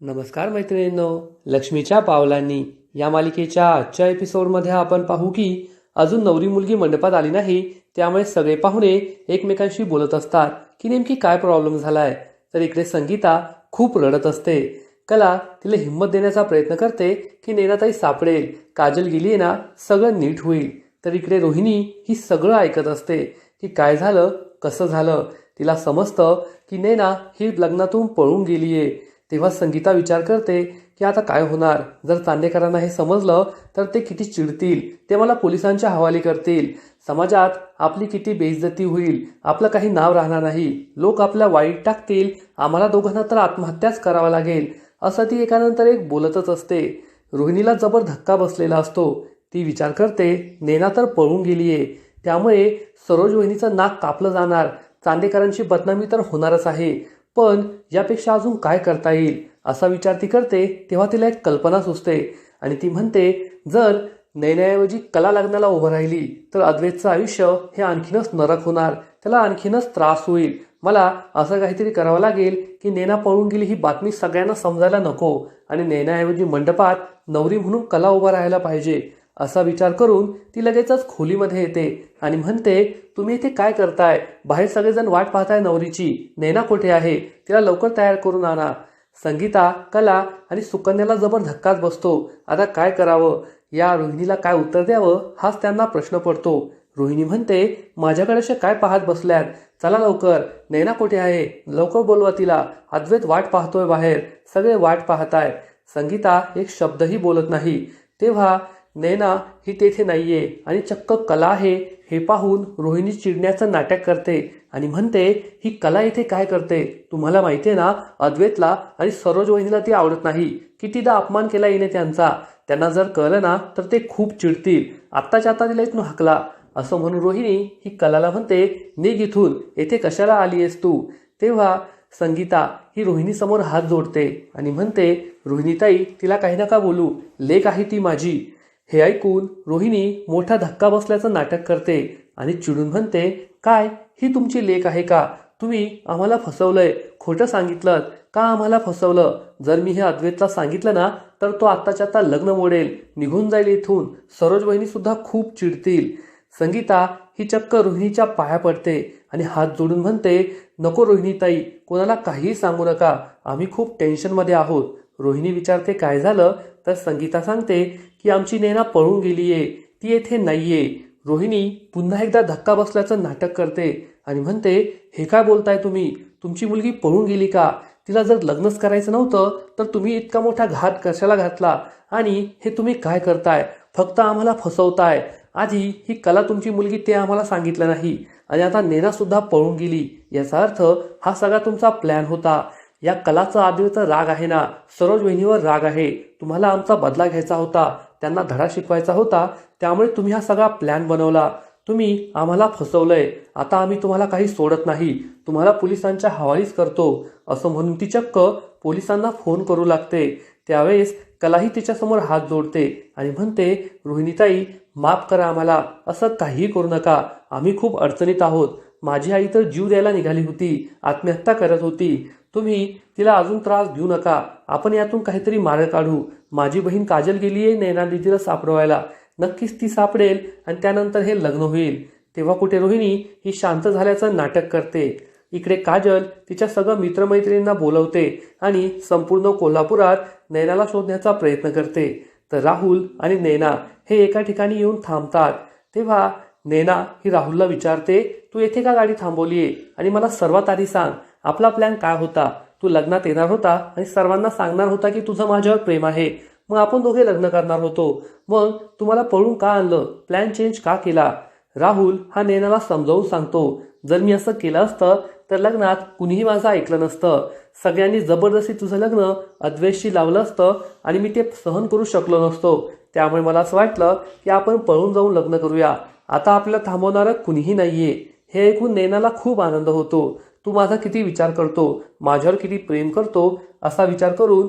नमस्कार मैत्रिणींनो, लक्ष्मीच्या पावलांनी या मालिकेच्या आजच्या एपिसोडमध्ये आपण पाहू की अजून नवरी मुलगी मंडपात आली नाही, त्यामुळे सगळे पाहुणे एकमेकांशी बोलत असतात की नेमकी काय प्रॉब्लेम झालाय. तर इकडे संगीता खूप रडत असते. कला तिला हिंमत देण्याचा प्रयत्न करते की नैनाताई सापडेल, काजल गेली ना, सगळं नीट होईल. तर इकडे रोहिणी ही सगळं ऐकत असते की काय झालं, कसं झालं. तिला समजतं की नैना ही लग्नातून पळून गेलीये. तेव्हा संगीता विचार करते की आता काय होणार. जर चांदेकरांना हे समजलं तर ते किती चिडतील, ते मला पोलिसांच्या हवाली करतील. समाजात आपली किती बेइज्जती होईल, आपलं काही नाव राहणार नाही, लोक आपल्या वाईट टाकतील, आम्हाला दोघांना तर आत्महत्याच करावा लागेल, असं ती एकानंतर एक बोलतच असते. रोहिणीला जबर धक्का बसलेला असतो. ती विचार करते नैना तर पळून गेलीये, त्यामुळे सरोज वहिनीचं नाक कापलं जाणार, चांदेकरांची बदनामी तर होणारच आहे. पण यापेक्षा अजून काय करता येईल असा विचार ती करते. तेव्हा तिला एक कल्पना सुचते आणि ती म्हणते, जर नैनाऐवजी कला लग्नाला उभं राहिली तर अद्वैतचं आयुष्य हे आणखीनच नरक होणार, त्याला आणखीनच त्रास होईल. मला असं काहीतरी करावं लागेल की नैना पळून गेली ही बातमी सगळ्यांना समजायला नको आणि नैनाऐवजी मंडपात नवरी म्हणून कला उभा राहायला पाहिजे. असा विचार करून ती लगेचच खोलीमध्ये येते आणि म्हणते, तुम्ही इथे काय करताय? बाहेर सगळेजण वाट पाहताय नवरीची. नैना कुठे आहे? तिला लवकर तयार करून आणा. संगीता, कला आणि सुकन्याला जबर धक्काच बसतो. आता काय करावं, या रोहिणीला काय उत्तर द्यावं हाच त्यांना प्रश्न पडतो. रोहिणी म्हणते, माझ्याकडे असे काय पाहत बसल्यात? चला लवकर, नैना कुठे आहे? लवकर बोलवा तिला. अद्वैत वाट पाहतोय बाहेर, सगळे वाट पाहताय. संगीता एक शब्दही बोलत नाही. तेव्हा नैना ही तेथे नाहीये आणि चक्क कला आहे हे पाहून रोहिणी चिडण्याचं नाटक करते आणि म्हणते, ही कला इथे काय करते? तुम्हाला माहितीये ना, अद्वैतला आणि सरोज वहिनीला ती आवडत नाही. कितीदा अपमान केला हिने त्यांचा. त्यांना जर कळलं ना तर ते खूप चिडतील. आत्ताच्या आता तिला इथून हाकला. असं म्हणून रोहिणी ही कलाला म्हणते, निघ इथून, येथे कशाला आलीयस तू? तेव्हा संगीता ही रोहिणी समोर हात जोडते आणि म्हणते, रोहिणीताई, तिला काही नका बोलू, लेक आहे ती माझी. हे ऐकून रोहिणी मोठा धक्का बसल्याचं नाटक करते आणि चिडून म्हणते, काय ही तुमची लेक आहे का? तुम्ही आम्हाला फसवलंय, खोटं सांगितलं का? आम्हाला फसवलं. जर मी हे अद्वैतला सांगितलं ना तर तो आत्ताच्या आता लग्न मोडेल, निघून जाईल इथून. सरोज वहिनी सुद्धा खूप चिडतील. संगीता ही चक्क रोहिणीच्या पाया पडते आणि हात जोडून म्हणते, नको रोहिणीताई, कोणाला काहीही सांगू नका, आम्ही खूप टेन्शनमध्ये आहोत. रोहिणी विचारते, काय झालं? तर संगीता सांगते की आमची नैना पळून गेलीये, ती येथे नाहीये. रोहिणी पुन्हा एकदा धक्का बसल्याचं नाटक करते आणि म्हणते, हे काय बोलताय तुम्ही? तुमची मुलगी पळून गेली का? तिला जर लग्नच करायचं नव्हतं तर तुम्ही इतका मोठा घात कशाला घातला? आणि हे तुम्ही काय करताय? फक्त आम्हाला फसवताय. आधी ही कला तुमची मुलगी ते आम्हाला सांगितलं नाही आणि आता नैना सुद्धा पळून गेली. याचा अर्थ हा सगळा तुमचा प्लॅन होता. या कलाचा आदिवचा राग आहे ना, सरोज वहिनीवर राग आहे. तुम्हाला आमचा बदला घ्यायचा होता, त्यांना धडा शिकवायचा होता, त्यामुळे तुम्ही हा सगळा प्लॅन बनवला. तुम्ही आम्हाला फसवलंय. आता आम्ही तुम्हाला काही सोडत नाही, तुम्हाला पोलिसांच्या हवालीच करतो. असं म्हणून ती चक्क पोलिसांना फोन करू लागते. त्यावेळेस कलाही तिच्यासमोर हात जोडते आणि म्हणते, रोहिणीताई, माफ करा आम्हाला, असं काहीही करू नका. आम्ही खूप अडचणीत आहोत. माझी आई तर जीव द्यायला निघाली होती, आत्महत्या करत होती. तुम्ही तिला अजून त्रास देऊ नका. आपण यातून काहीतरी मार्ग काढू. माझी बहीण काजल गेलीये नैना दीदीला सापडवायला. नक्कीच ती सापडेल आणि त्यानंतर हे लग्न होईल. तेव्हा कुठे रोहिणी ही शांत झाल्याचं नाटक करते. इकडे काजल तिच्या सगळं मित्रमैत्रिणींना बोलवते आणि संपूर्ण कोल्हापुरात नैनाला शोधण्याचा प्रयत्न करते. तर राहुल आणि नैना हे एका ठिकाणी येऊन थांबतात. तेव्हा नैना ही राहुलला विचारते, तू येथे का गाडी थांबवलीये? आणि मला सर्वात आधी सांग, आपला प्लॅन काय होता? तू लग्नात येणार होता आणि सर्वांना सांगणार होता की तुझं माझ्यावर प्रेम आहे. मग आपण दोघे लग्न करणार होतो. मग तुम्हाला पळून का आणलं? प्लॅन चेंज का केला? राहुल हा नैनाला समजावून सांगतो, जर मी असं केलं असतं तर लग्नात कुणीही माझं ऐकलं नसतं. सगळ्यांनी जबरदस्ती तुझं लग्न अद्वैतशी लावलं असतं आणि मी ते सहन करू शकलो नसतो. त्यामुळे मला असं वाटलं की आपण पळून जाऊन लग्न करूया. आता आपल्याला थांबवणारं कुणीही नाहीये. हे ऐकून नैनाला खूप आनंद होतो. तू माझा किती विचार करतो, माझ्यावर किती प्रेम करतो, असा विचार करून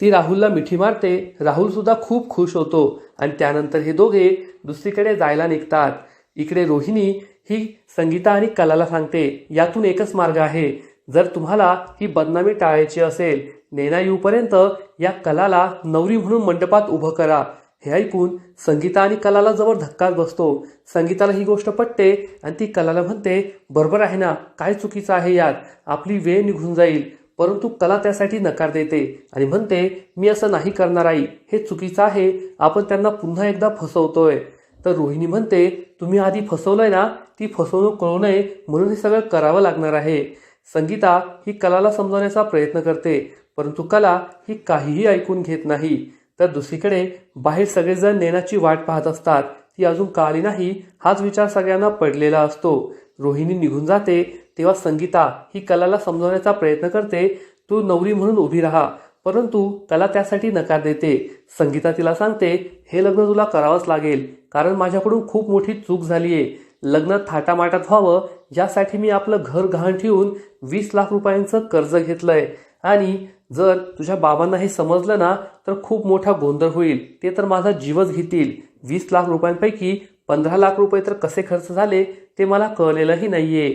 ती राहुलला मिठी मारते. राहुल सुद्धा खूप खुश होतो आणि त्यानंतर हे दोघे दुसरीकडे जायला निघतात. इकडे रोहिणी ही संगीता आणि कलाला सांगते, यातून एकच मार्ग आहे. जर तुम्हाला ही बदनामी टाळायची असेल, नैना येऊपर्यंत या कलाला नवरी म्हणून मंडपात उभं करा. हे ऐकून संगीता आणि कलाला जवळ धक्काच बसतो. संगीताला ही गोष्ट पटते आणि ती कलाला म्हणते, बरोबर आहे ना, काय चुकीचं आहे यात, आपली वेळ निघून जाईल. परंतु कला त्यासाठी नकार देते आणि म्हणते, मी असं नाही करणार आई, हे चुकीचं आहे, आपण त्यांना पुन्हा एकदा फसवतोय. तर रोहिणी म्हणते, तुम्ही आधी फसवलंय ना, ती फसवणूक कळू नये म्हणून हे सगळं करावं लागणार आहे. संगीता ही कलाला समजवण्याचा प्रयत्न करते, परंतु कला ही काहीही ऐकून घेत नाही. तर दुसरीकडे बाहेर सगळेजण नैनाची वाट पाहत असतात. ती अजून का आली नाही हाच विचार सगळ्यांना पडलेला असतो. रोहिणी निघून जाते तेव्हा संगीता ही कलाला समजवण्याचा प्रयत्न करते, तू नवरी म्हणून उभी राहा. परंतु कला त्यासाठी नकार देते. संगीता तिला सांगते, हे लग्न तुला करावंच लागेल, कारण माझ्याकडून खूप मोठी चूक झालीये. लग्न थाटामाटात व्हावं यासाठी मी आपलं घर गहाण ठेवून 20 लाख रुपयांचं कर्ज घेतलंय. आणि जर तुझ्या बाबांना हे समजलं ना तर खूप मोठा गोंधळ होईल, ते तर माझा जीवच घेतील. 20 लाख रुपयांपैकी 15 लाख रुपये तर कसे खर्च झाले ते मला कळलेलंही नाहीये.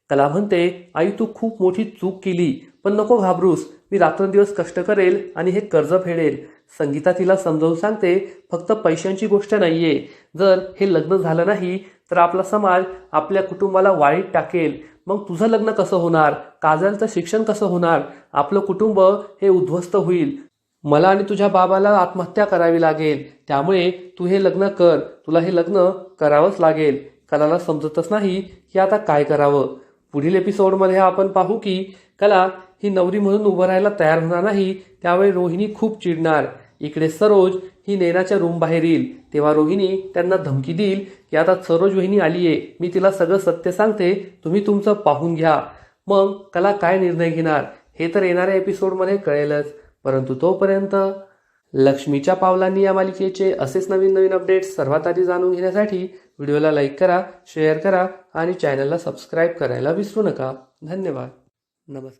कला म्हणते, आई तू खूप मोठी चूक केली, पण नको घाबरूस, मी रात्रंदिवस कष्ट करेल आणि हे कर्ज फेडेल. संगीता तिला समजावून सांगते, फक्त पैशांची गोष्ट नाहीये, जर हे लग्न झालं नाही तर आपला समाज आपल्या कुटुंबाला वाळीत टाकेल. मग तुझं लग्न कसं होणार, काजलचं शिक्षण कसं होणार, आपलं कुटुंब हे उद्ध्वस्त होईल. मला आणि तुझ्या बाबाला आत्महत्या करावी लागेल. त्यामुळे तू हे लग्न कर, तुला हे लग्न करावंच लागेल. कलाला समजतच नाही की आता काय करावं. पुढील एपिसोडमध्ये आपण पाहू की कला ही नवरी म्हणून उभं राहायला तयार होणार नाही. त्यावेळी रोहिणी खूप चिडणार. इकडे सरोज ही नैनाच्या रूम बाहेर येईल तेव्हा रोहिणी त्यांना धमकी देईल की आता सरोज वहिनी आलीये, मी तिला सगळं सत्य सांगते, तुम्ही तुमचं पाहून घ्या. मग कला काय निर्णय घेणार हे तर येणाऱ्या एपिसोडमध्ये कळेलच. परंतु तोपर्यंत लक्ष्मीच्या पावलांनी या मालिकेचे असेच नवीन नवीन अपडेट्स सर्वात आधी जाणून घेण्यासाठी व्हिडिओला लाईक करा, शेअर करा आणि चॅनलला सबस्क्राईब करायला विसरू नका. धन्यवाद. नमस्कार.